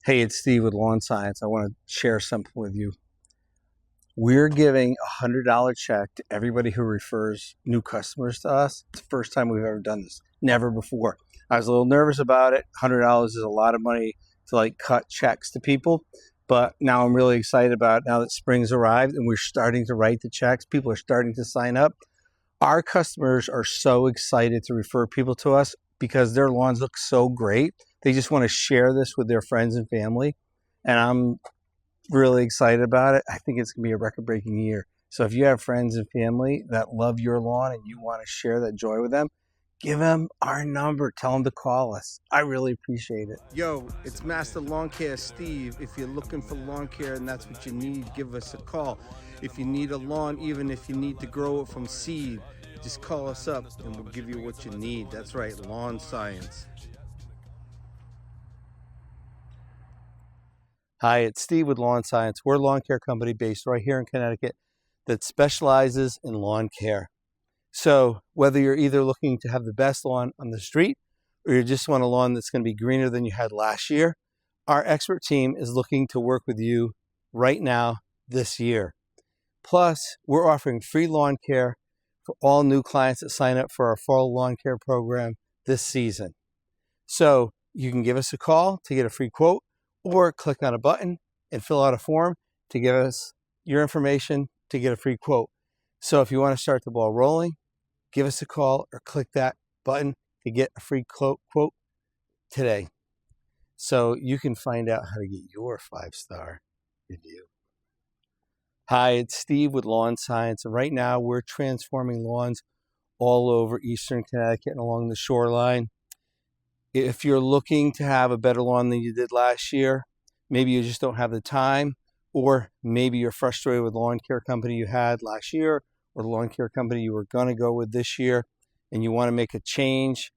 Hey, it's Steve with Lawn Science. I want to share something with you. We're giving a $100 check to everybody who refers new customers to us. It's the first time we've ever done this. Never before. I was a little nervous about it. $100 is a lot of money to cut checks to people, but now I'm really excited about it now that spring's arrived and we're starting to write the checks. People are starting to sign up. Our customers are so excited to refer people to us because their lawns look so great. They just want to share this with their friends and family. And I'm really excited about it. I think it's going to be a record-breaking year. So if you have friends and family that love your lawn and you want to share that joy with them, give them our number. Tell them to call us. I really appreciate it. Yo, it's Master Lawn Care Steve. If you're looking for lawn care and that's what you need, give us a call. If you need a lawn, even if you need to grow it from seed, just call us up and we'll give you what you need. That's right, Lawn Science. Hi, it's Steve with Lawn Science. We're a lawn care company based right here in Connecticut that specializes in lawn care. So whether you're either looking to have the best lawn on the street or you just want a lawn that's going to be greener than you had last year, our expert team is looking to work with you right now this year. Plus, we're offering free lawn care for all new clients that sign up for our fall lawn care program this season. So you can give us a call to get a free quote or click on a button and fill out a form to give us your information to get a free quote. So if you want to start the ball rolling, give us a call or click that button to get a free quote today. So you can find out how to get your 5-star review. Hi, it's Steve with Lawn Science. And right now we're transforming lawns all over Eastern Connecticut and along the shoreline. If you're looking to have a better lawn than you did last year, maybe you just don't have the time, or maybe you're frustrated with the lawn care company you had last year or the lawn care company you were going to go with this year, and you want to make a change,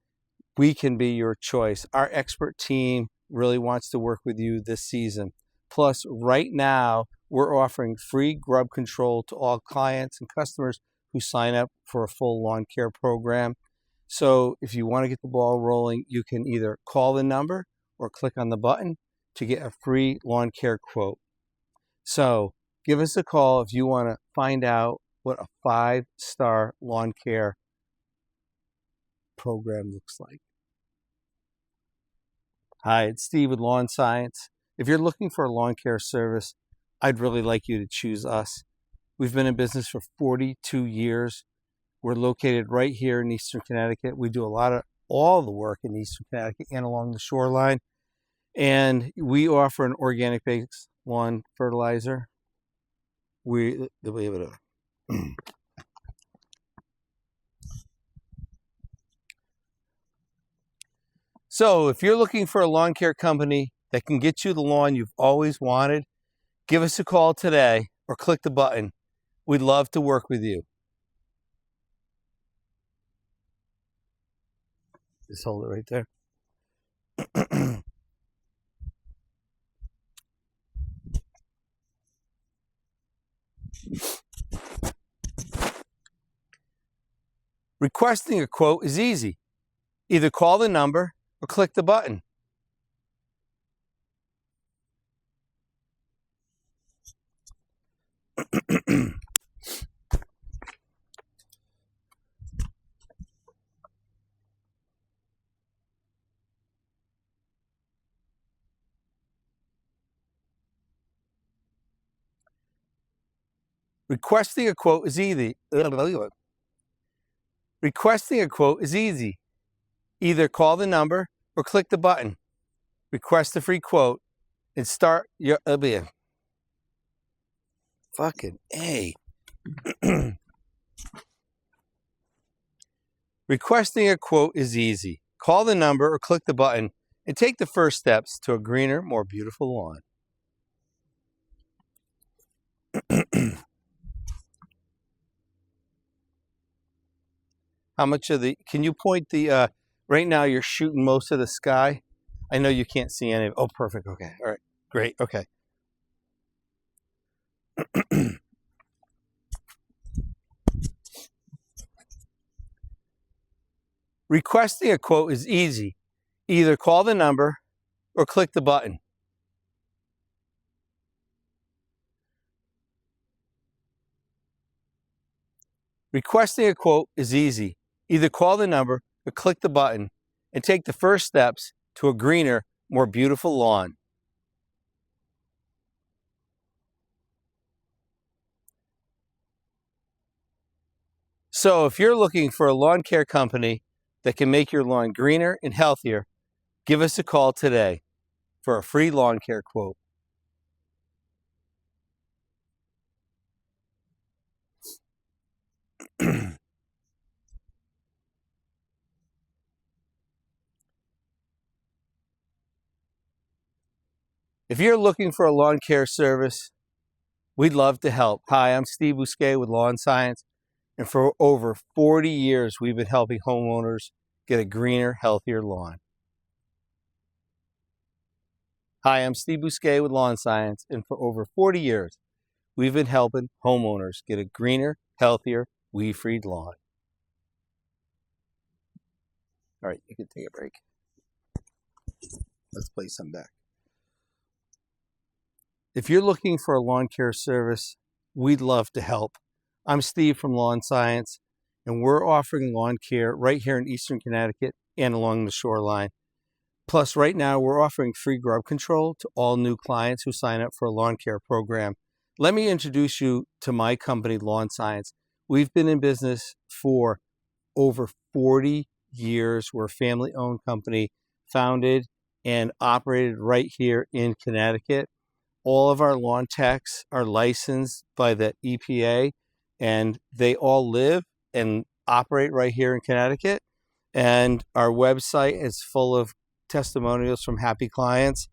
we can be your choice. Our expert team really wants to work with you this season. Plus, right now, we're offering free grub control to all clients and customers who sign up for a full lawn care program. So if you want to get the ball rolling, you can either call the number or click on the button to get a free lawn care quote. So give us a call if you want to find out what a 5-star lawn care program looks like. Hi, it's Steve with Lawn Science. If you're looking for a lawn care service, I'd really like you to choose us. We've been in business for 42 years. We're located right here in Eastern Connecticut. We do all the work in Eastern Connecticut and along the shoreline. And we offer an organic-based lawn fertilizer. So if you're looking for a lawn care company that can get you the lawn you've always wanted, give us a call today or click the button. We'd love to work with you. Just hold it right there. Requesting a quote is easy. Either call the number or click the button. Requesting a quote is easy. Requesting a quote is easy. Either call the number or click the button. Request a free quote and start your fucking A. Requesting a quote is easy. Call the number or click the button and take the first steps to a greener, more beautiful lawn. How much of can you point right now you're shooting most of the sky. I know you can't see any of it. Oh, perfect. Okay. All right. Great. Okay. Requesting a quote is easy. Either call the number or click the button. Requesting a quote is easy. Either call the number or click the button and take the first steps to a greener, more beautiful lawn. So if you're looking for a lawn care company that can make your lawn greener and healthier, give us a call today for a free lawn care quote. If you're looking for a lawn care service, we'd love to help. Hi, I'm Steve Bousquet with Lawn Science, and for over 40 years, we've been helping homeowners get a greener, healthier lawn. Hi, I'm Steve Bousquet with Lawn Science, and for over 40 years, we've been helping homeowners get a greener, healthier, weed-free lawn. All right, you can take a break. Let's play some back. If you're looking for a lawn care service, we'd love to help. I'm Steve from Lawn Science, and we're offering lawn care right here in Eastern Connecticut and along the shoreline. Plus, right now, we're offering free grub control to all new clients who sign up for a lawn care program. Let me introduce you to my company, Lawn Science. We've been in business for over 40 years. We're a family-owned company, founded and operated right here in Connecticut. All of our lawn techs are licensed by the EPA, and they all live and operate right here in Connecticut. And our website is full of testimonials from happy clients.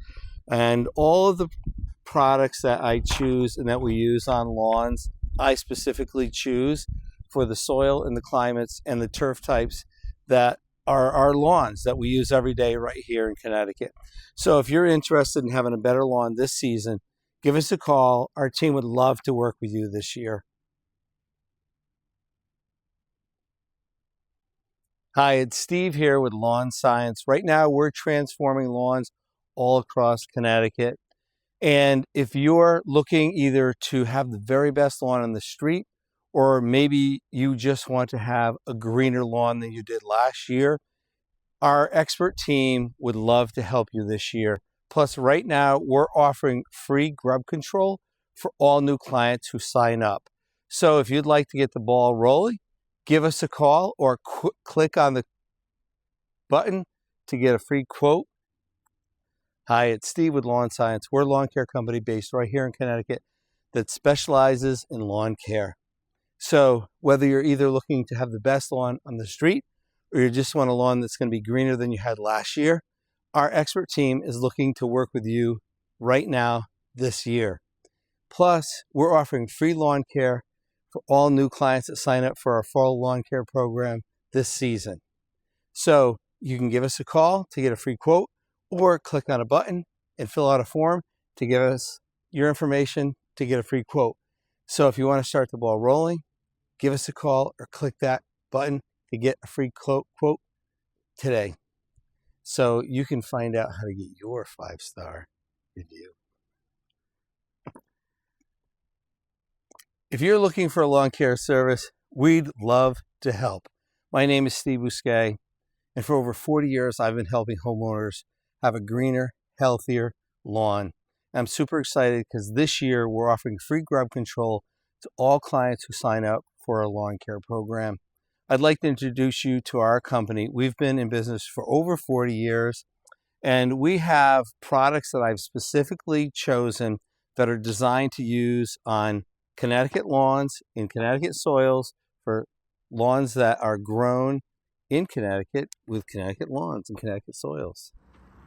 And all of the products that I choose and that we use on lawns, I specifically choose for the soil and the climates and the turf types that are our lawns that we use every day right here in Connecticut. So if you're interested in having a better lawn this season, give us a call. Our team would love to work with you this year. Hi, it's Steve here with Lawn Science. Right now, we're transforming lawns all across Connecticut. And if you're looking either to have the very best lawn on the street, or maybe you just want to have a greener lawn than you did last year, our expert team would love to help you this year. Plus, right now, we're offering free grub control for all new clients who sign up. So if you'd like to get the ball rolling, give us a call or click on the button to get a free quote. Hi, it's Steve with Lawn Science. We're a lawn care company based right here in Connecticut that specializes in lawn care. So whether you're either looking to have the best lawn on the street or you just want a lawn that's going to be greener than you had last year, our expert team is looking to work with you right now this year. Plus, we're offering free lawn care for all new clients that sign up for our fall lawn care program this season. So you can give us a call to get a free quote or click on a button and fill out a form to give us your information to get a free quote. So if you want to start the ball rolling, give us a call or click that button to get a free quote today. So you can find out how to get your 5-star review. If you're looking for a lawn care service, we'd love to help. My name is Steve Bousquet, and for over 40 years, I've been helping homeowners have a greener, healthier lawn. I'm super excited because this year we're offering free grub control to all clients who sign up for our lawn care program. I'd like to introduce you to our company. We've been in business for over 40 years, and we have products that I've specifically chosen that are designed to use on Connecticut lawns, in Connecticut soils, for lawns that are grown in Connecticut with Connecticut lawns and Connecticut soils.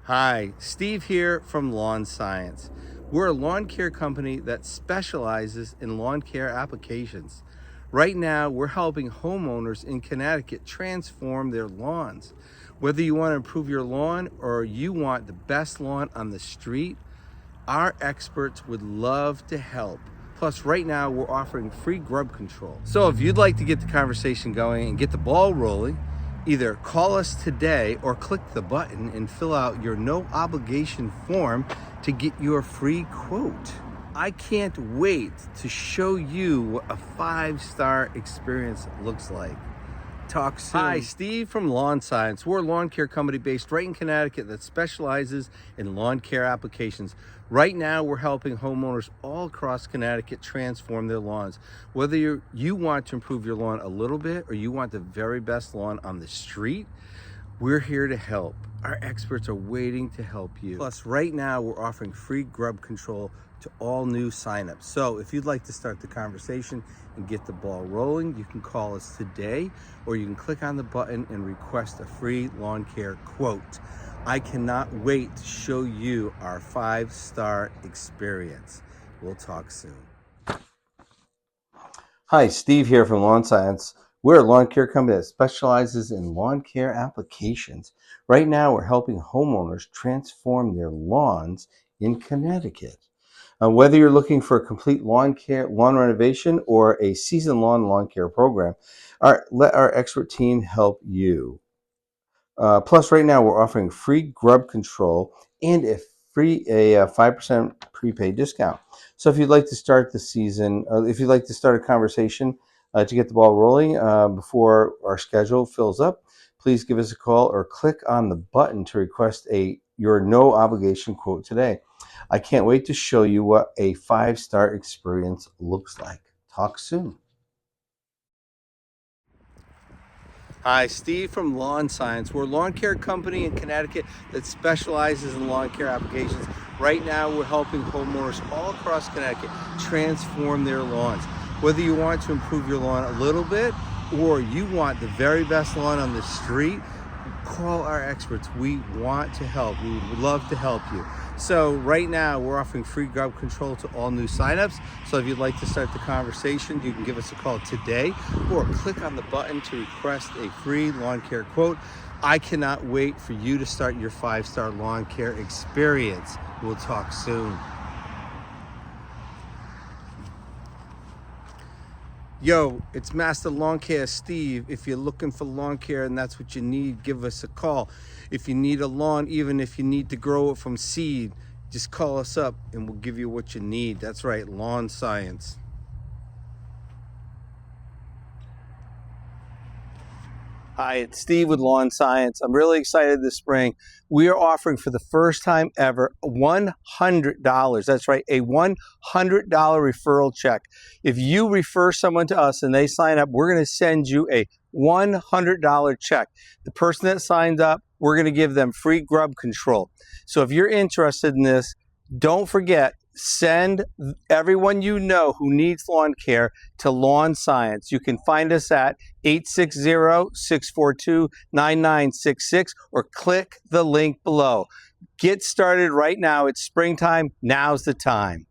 Hi, Steve here from Lawn Science. We're a lawn care company that specializes in lawn care applications. Right now, we're helping homeowners in Connecticut transform their lawns. Whether you want to improve your lawn or you want the best lawn on the street, our experts would love to help. Plus, right now, we're offering free grub control. So if you'd like to get the conversation going and get the ball rolling, either call us today or click the button and fill out your no obligation form to get your free quote. I can't wait to show you what a 5-star experience looks like. Talk soon. Hi, Steve from Lawn Science. We're a lawn care company based right in Connecticut that specializes in lawn care applications. Right now, we're helping homeowners all across Connecticut transform their lawns. Whether you want to improve your lawn a little bit or you want the very best lawn on the street, we're here to help. Our experts are waiting to help you. Plus, right now, we're offering free grub control to all new signups. So if you'd like to start the conversation and get the ball rolling, you can call us today, or you can click on the button and request a free lawn care quote. I cannot wait to show you our 5-star experience. We'll talk soon. Hi, Steve here from Lawn Science. We're a lawn care company that specializes in lawn care applications. Right now, we're helping homeowners transform their lawns in Connecticut. Whether you're looking for a complete lawn renovation, or a season-long lawn care program, let our expert team help you. Plus, right now we're offering free grub control and a 5% prepaid discount. So if you'd like to start the season, if you'd like to start a conversation to get the ball rolling before our schedule fills up, please give us a call or click on the button to request your no obligation quote today. I can't wait to show you what a 5-star experience looks like. Talk soon. Hi, Steve from Lawn Science. We're a lawn care company in Connecticut that specializes in lawn care applications. Right now, we're helping homeowners all across Connecticut transform their lawns. Whether you want to improve your lawn a little bit or you want the very best lawn on the street, call our experts. We want to help. We would love to help you. So right now we're offering free grub control to all new signups. So if you'd like to start the conversation, you can give us a call today or click on the button to request a free lawn care quote. I cannot wait for you to start your 5-star lawn care experience. We'll talk soon. Yo, it's Master Lawn Care Steve. If you're looking for lawn care and that's what you need, give us a call. If you need a lawn, even if you need to grow it from seed, just call us up and we'll give you what you need. That's right, Lawn Science. Hi, it's Steve with Lawn Science. I'm really excited this spring. We are offering for the first time ever $100. That's right, a $100 referral check. If you refer someone to us and they sign up, we're going to send you a $100 check. The person that signs up, we're going to give them free grub control. So if you're interested in this, don't forget, send everyone you know who needs lawn care to Lawn Science. You can find us at 860-642-9966 or click the link below. Get started right now. It's springtime. Now's the time.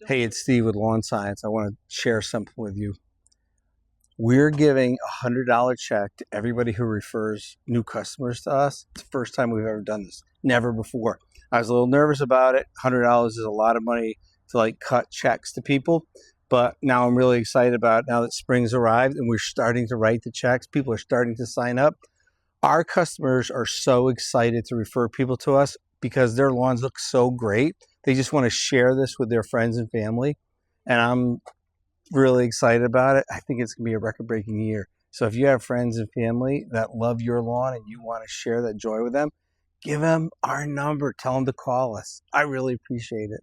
Hey, it's Steve with Lawn Science. I want to share something with you. We're giving a $100 check to everybody who refers new customers to us. It's the first time we've ever done this. Never before. I was a little nervous about it. $100 is a lot of money to cut checks to people. But now I'm really excited about it now that spring's arrived and we're starting to write the checks. People are starting to sign up. Our customers are so excited to refer people to us because their lawns look so great. They just want to share this with their friends and family. And I'm really excited about it. I think it's going to be a record-breaking year. So if you have friends and family that love your lawn and you want to share that joy with them, give them our number. Tell them to call us. I really appreciate it.